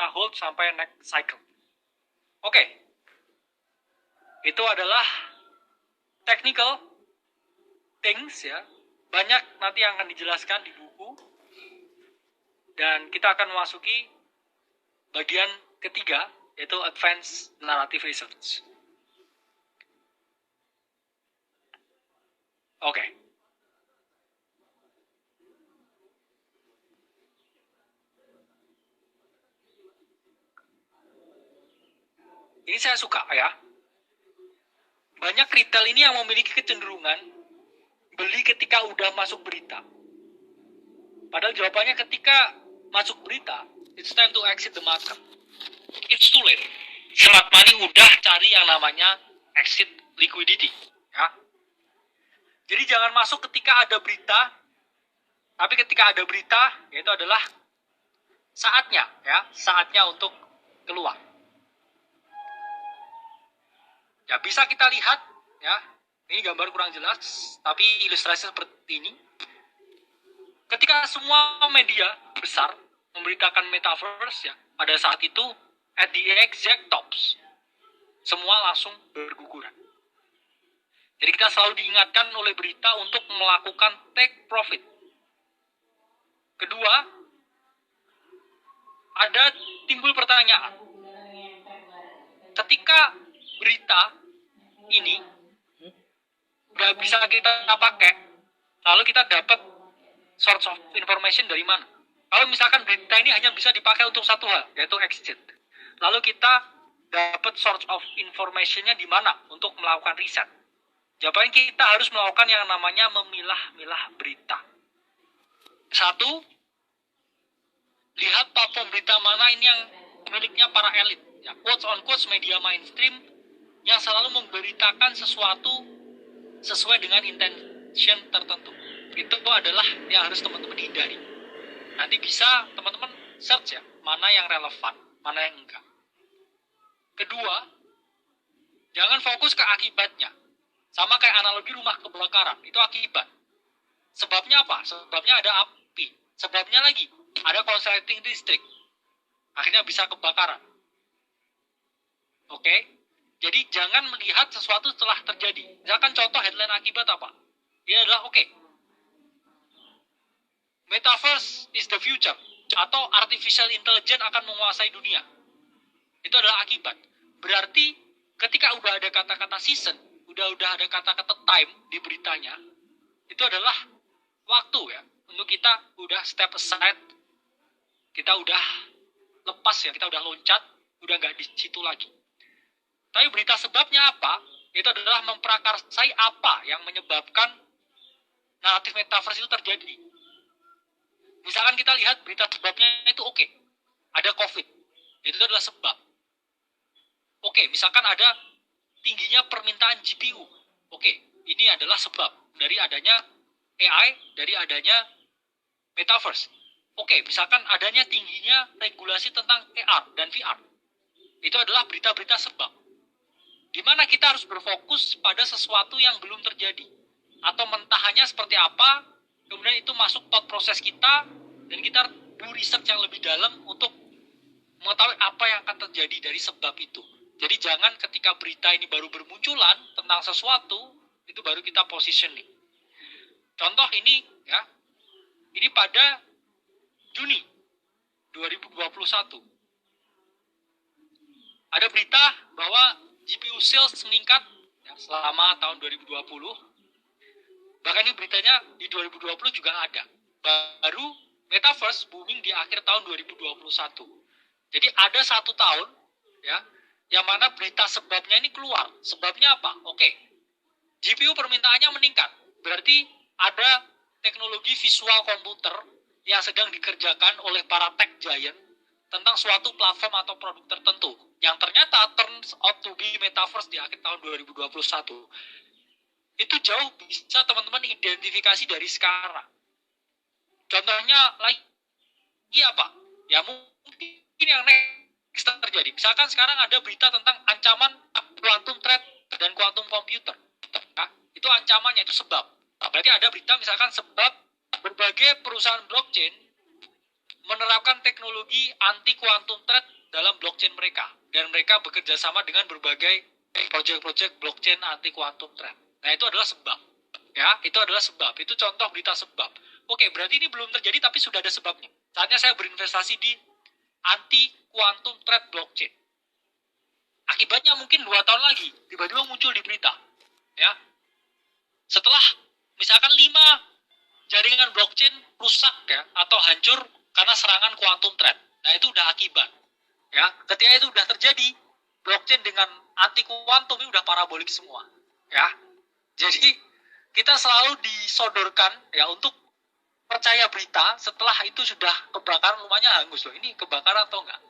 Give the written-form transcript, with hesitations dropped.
kita hold sampai next cycle. Oke. Itu adalah technical things ya. Banyak nanti yang akan dijelaskan di buku. Dan kita akan memasuki bagian ketiga, yaitu Advanced Narrative Research. Oke. Ini saya suka ya. Banyak retail ini yang memiliki kecenderungan beli ketika udah masuk berita. Padahal jawabannya ketika masuk berita, it's time to exit the market. It's too late. Smart money udah cari yang namanya exit liquidity. Ya. Jadi jangan masuk ketika ada berita, tapi ketika ada berita, yaitu adalah saatnya, ya, saatnya untuk keluar. Ya, bisa kita lihat, ya, ini gambar kurang jelas, tapi ilustrasi seperti ini. Ketika semua media besar memberitakan metaverse, ya, pada saat itu, at the exact tops, semua langsung berguguran. Jadi kita selalu diingatkan oleh berita untuk melakukan take profit. Kedua, ada timbul pertanyaan. Ketika berita ini nggak bisa kita pakai, lalu kita dapat source of information dari mana? Kalau misalkan berita ini hanya bisa dipakai untuk satu hal, yaitu exit. Lalu kita dapat source of information-nya di mana untuk melakukan riset? Jawabannya kita harus melakukan yang namanya memilah-milah berita. Satu, lihat platform berita mana ini yang miliknya para elit. Ya, quotes on quotes media mainstream yang selalu memberitakan sesuatu sesuai dengan intention tertentu. Itu adalah yang harus teman-teman hindari. Nanti bisa teman-teman search ya, mana yang relevan, mana yang enggak. Kedua, jangan fokus ke akibatnya. Sama kayak analogi rumah kebakaran, itu akibat. Sebabnya apa? Sebabnya ada api. Sebabnya lagi, ada konsleting listrik. Akhirnya bisa kebakaran. Oke? Jadi jangan melihat sesuatu setelah terjadi. Misalkan contoh headline akibat apa? Ini adalah Metaverse is the future. Atau artificial intelligence akan menguasai dunia. Itu adalah akibat. Berarti ketika udah ada kata-kata season, udah ada kata-kata time di beritanya, itu adalah waktu ya. Untuk kita udah step aside, kita udah lepas ya, kita udah loncat, udah nggak di situ lagi. Tapi berita sebabnya apa? Itu adalah memprakarsai apa yang menyebabkan naratif metaverse itu terjadi. Misalkan kita lihat berita sebabnya itu ada COVID. Itu adalah sebab. Misalkan ada tingginya permintaan GPU. Ini adalah sebab dari adanya AI, dari adanya metaverse. Misalkan adanya tingginya regulasi tentang AR dan VR. Itu adalah berita-berita sebab. Di mana kita harus berfokus pada sesuatu yang belum terjadi. Atau mentahannya seperti apa, kemudian itu masuk thought proses kita, dan kita do research yang lebih dalam untuk mengetahui apa yang akan terjadi dari sebab itu. Jadi jangan ketika berita ini baru bermunculan tentang sesuatu, itu baru kita positioning. Contoh ini ya, ini pada Juni 2021. Ada berita bahwa GPU sales meningkat ya, selama tahun 2020. Bahkan ini beritanya di 2020 juga ada. Baru Metaverse booming di akhir tahun 2021. Jadi ada 1 tahun ya, yang mana berita sebabnya ini keluar. Sebabnya apa? GPU permintaannya meningkat. Berarti ada teknologi visual komputer yang sedang dikerjakan oleh para tech giant tentang suatu platform atau produk tertentu yang ternyata turns out to be metaverse di akhir tahun 2021. Itu jauh bisa teman-teman identifikasi dari sekarang. Contohnya lagi apa? Ya mungkin yang next terjadi. Misalkan sekarang ada berita tentang ancaman quantum threat dan quantum computer. Nah, itu ancamannya, itu sebab. Berarti ada berita misalkan sebab berbagai perusahaan blockchain menerapkan teknologi anti quantum threat dalam blockchain mereka, dan mereka bekerja sama dengan berbagai project-project blockchain anti quantum threat. Nah, itu adalah sebab. Ya, itu adalah sebab. Itu contoh berita sebab. Oke, berarti ini belum terjadi tapi sudah ada sebabnya. Saatnya saya berinvestasi di anti quantum threat blockchain. Akibatnya mungkin 2 tahun lagi tiba-tiba muncul di berita. Ya. Setelah misalkan 5 jaringan blockchain rusak ya atau hancur karena serangan quantum threat. Nah, itu udah akibat. Ya, ketika itu udah terjadi, blockchain dengan anti quantum ini udah parabolik semua. Ya. Jadi kita selalu disodorkan ya untuk percaya berita setelah itu sudah kebakaran, rumahnya hangus loh. Ini kebakaran atau enggak?